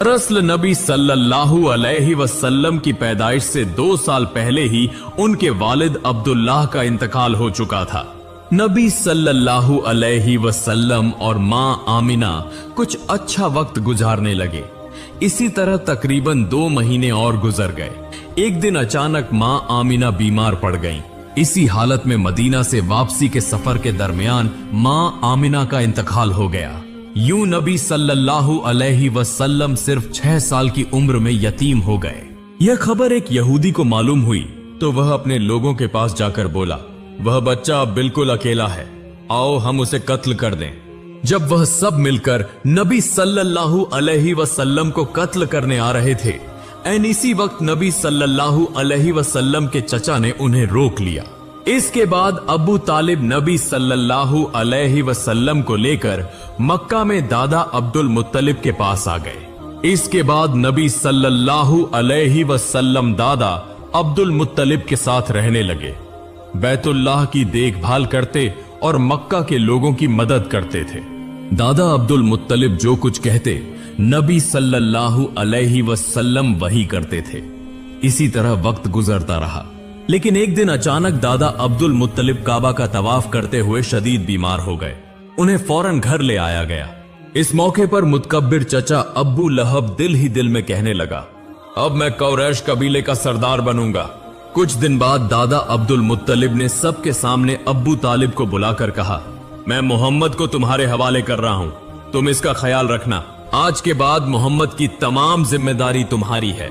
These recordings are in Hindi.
दरअसल नबी सल्लल्लाहु अलैहि वसल्लम की पैदाइश से 2 साल पहले ही उनके वालिद अब्दुल्लाह का इंतकाल हो चुका था। नबी सल्लल्लाहु अलैहि वसल्लम और मां आमिना कुछ अच्छा वक्त गुजारने लगे। इसी तरह तकरीबन 2 महीने और गुजर गए। एक दिन अचानक मां आमिना बीमार पड़ गईं। इसी हालत में मदीना से वापसी के सफर के दरमियान मां आमिना का इंतकाल हो गया। यूं नबी सल्लल्लाहु अलैहि वसल्लम सिर्फ 6 साल की उम्र में यतीम हो गए। यह खबर एक यहूदी को मालूम हुई तो वह अपने लोगों के पास जाकर बोला, वह बच्चा अब बिल्कुल अकेला है, आओ हम उसे कत्ल कर दें। जब वह सब मिलकर नबी सल्लल्लाहु अलैहि वसल्लम को कत्ल करने आ रहे थे, एन इसी वक्त नबी सल्लल्लाहु अलैहि वसल्लम के चचा ने उन्हें रोक लिया। इसके बाद अबू तालिब नबी सल्लल्लाहु अलैहि वसल्लम को लेकर मक्का में दादा अब्दुल मुत्तलिब के पास आ गए। इसके बाद नबी सल्लल्लाहु अलैहि वसल्लम दादा अब्दुल मुत्तलिब के साथ रहने लगे, बैतुल्लाह की देखभाल करते और मक्का के लोगों की मदद करते थे। दादा अब्दुल मुत्तलिब जो कुछ कहते नबी सल्लल्लाहु अलैहि वसल्लम वही करते थे। इसी तरह वक्त गुजरता रहा, लेकिन एक दिन अचानक दादा अब्दुल मुत्तलिब काबा का तवाफ करते हुए शदीद बीमार हो गए। उन्हें फौरन घर ले आया गया। इस मौके पर मुतकब्बिर चचा अब्बू लहब दिल ही दिल में कहने लगा, अब मैं कुरैश कबीले का सरदार बनूंगा। कुछ दिन बाद दादा अब्दुल मुत्तलिब ने सबके सामने अब्बू तालिब को बुलाकर कहा, मैं मोहम्मद को तुम्हारे हवाले कर रहा हूं, तुम इसका ख्याल रखना। आज के बाद मोहम्मद की तमाम जिम्मेदारी तुम्हारी है।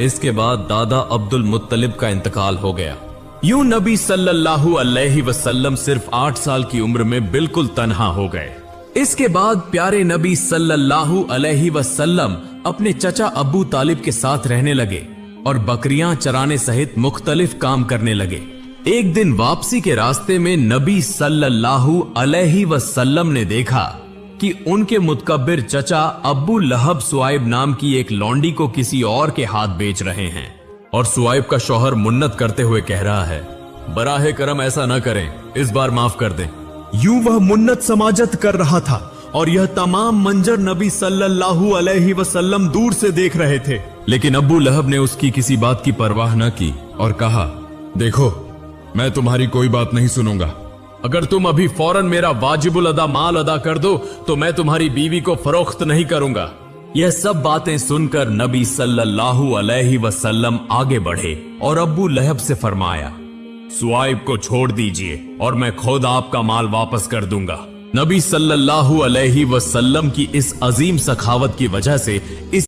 इसके बाद दादा अब्दुल मुत्तलिब का इंतकाल हो गया। यूं नबी सल्लल्लाहु अलैहि वसल्लम सिर्फ 8 साल की उम्र में बिल्कुल तन्हा हो गए। इसके बाद प्यारे नबी सल्लल्लाहु अलैहि वसल्लम अपने चचा अबू तालिब के साथ रहने लगे और बकरियां चराने सहित मुख्तलिफ काम करने लगे। एक दिन वापसी के रास्ते में नबी सल्लल्लाहु अलैहि वसल्लम ने देखा कि उनके मुतकब्बिर चचा अब्बू लहब सुआइब नाम की एक लौंडी को किसी और के हाथ बेच रहे हैं और सुआइब का शौहर मुन्नत करते हुए कह रहा है, बराहे करम ऐसा न करें, इस बार माफ कर दें। यूं वह मुन्नत समाजत कर रहा था और यह तमाम मंजर नबी सल्लल्लाहु अलैहि वसल्लम दूर से देख रहे थे। लेकिन अब्बू लहब ने उसकी किसी बात की परवाह न की और कहा, देखो मैं तुम्हारी कोई बात नहीं सुनूंगा। अगर तुम अभी फौरन मेरा वाजिबुल अदा माल अदा कर दो तो मैं तुम्हारी बीवी को फरोख्त नहीं करूंगा। यह सब बातें सुनकर नबी सल्लल्लाहु अलैहि वसल्लम आगे बढ़े और अब्बू लहब से फरमाया, सुआइब को छोड़ दीजिए और मैं खुद आपका माल वापस कर दूंगा। नबी सल्लल्लाहु अलैहि वसल्लम की इस अजीम सखावत की वजह से इस